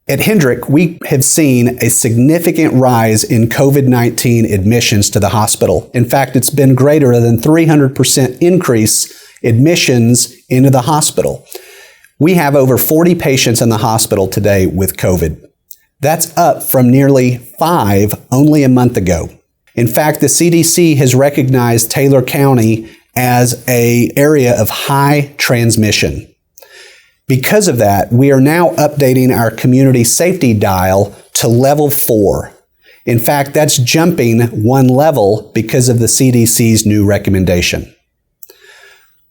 At Hendrick, we have seen a significant rise in COVID-19 admissions to the hospital. In fact, it's been greater than 300% increase admissions into the hospital. We have over 40 patients in the hospital today with COVID. That's up from nearly 5 only a month ago. In fact, the CDC has recognized Taylor County as an area of high transmission. Because of that, we are now updating our community safety dial to level 4. In fact, that's jumping 1 level because of the CDC's new recommendation.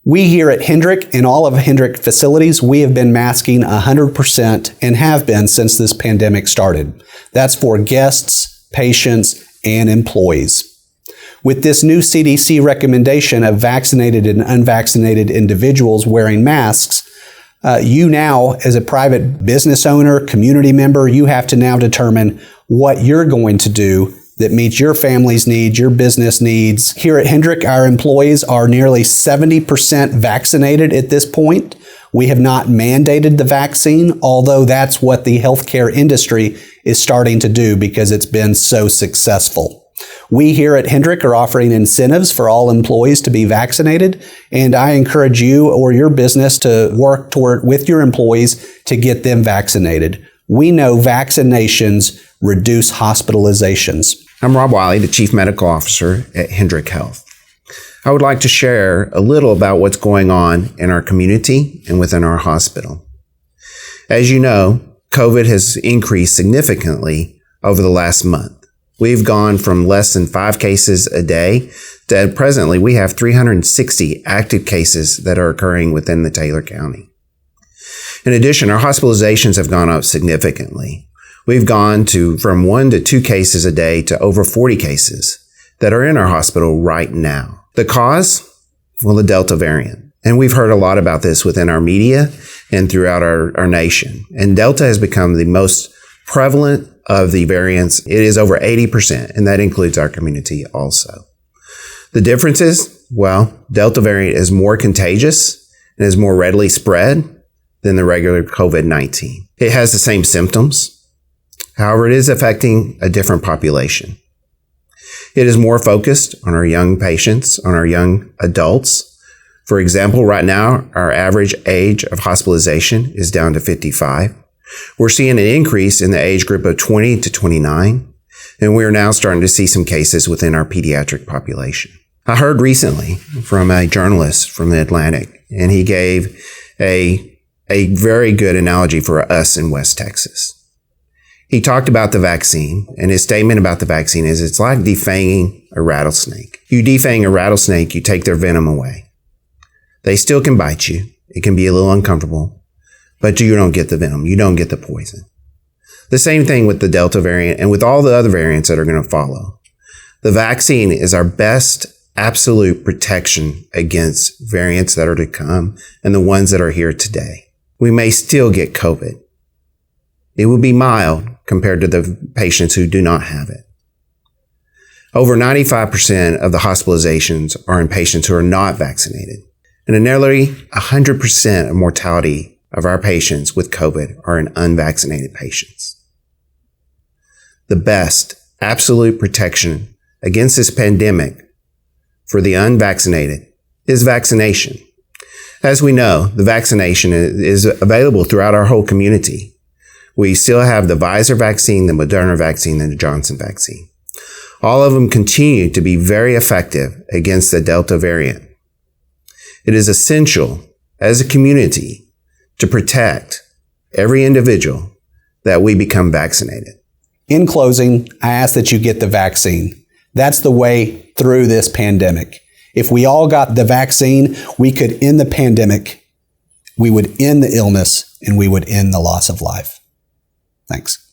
We here at Hendrick and all of Hendrick facilities, we have been masking 100% and have been since this pandemic started. That's for guests, patients, and employees. With this new CDC recommendation of vaccinated and unvaccinated individuals wearing masks, you now, as a private business owner, community member, you have to now determine what you're going to do that meets your family's needs, your business needs. Here at Hendrick, our employees are nearly 70% vaccinated at this point. We have not mandated the vaccine, although that's what the healthcare industry is starting to do because it's been so successful. We here at Hendrick are offering incentives for all employees to be vaccinated, and I encourage you or your business to work toward with your employees to get them vaccinated. We know vaccinations reduce hospitalizations. I'm Rob Wiley, the Chief Medical Officer at Hendrick Health. I would like to share a little about what's going on in our community and within our hospital. As you know, COVID has increased significantly over the last month. We've gone from less than 5 cases a day to presently we have 360 active cases that are occurring within the Taylor County. In addition, our hospitalizations have gone up significantly. We've gone from 1 to 2 cases a day to over 40 cases that are in our hospital right now. The cause? Well, the Delta variant. And we've heard a lot about this within our media and throughout our nation. And Delta has become the most prevalent of the variants. It is over 80%, and that includes our community also. The difference is, well, Delta variant is more contagious and is more readily spread than the regular COVID-19. It has the same symptoms. However, it is affecting a different population. It is more focused on our young patients, on our young adults. For example, right now, our average age of hospitalization is down to 55. We're seeing an increase in the age group of 20 to 29, and we're now starting to see some cases within our pediatric population. I heard recently from a journalist from the Atlantic, and he gave a very good analogy for us in West Texas. He talked about the vaccine, and his statement about the vaccine is it's like defanging a rattlesnake. You defang a rattlesnake, you take their venom away. They still can bite you. It can be a little uncomfortable, but you don't get the venom. You don't get the poison. The same thing with the Delta variant and with all the other variants that are going to follow. The vaccine is our best absolute protection against variants that are to come and the ones that are here today. We may still get COVID. It will be mild compared to the patients who do not have it. Over 95% of the hospitalizations are in patients who are not vaccinated. And nearly 100% of mortality of our patients with COVID are in unvaccinated patients. The best absolute protection against this pandemic for the unvaccinated is vaccination. As we know, the vaccination is available throughout our whole community. We still have the Pfizer vaccine, the Moderna vaccine, and the Johnson vaccine. All of them continue to be very effective against the Delta variant. It is essential as a community to protect every individual that we become vaccinated. In closing, I ask that you get the vaccine. That's the way through this pandemic. If we all got the vaccine, we could end the pandemic, we would end the illness, and we would end the loss of life. Thanks.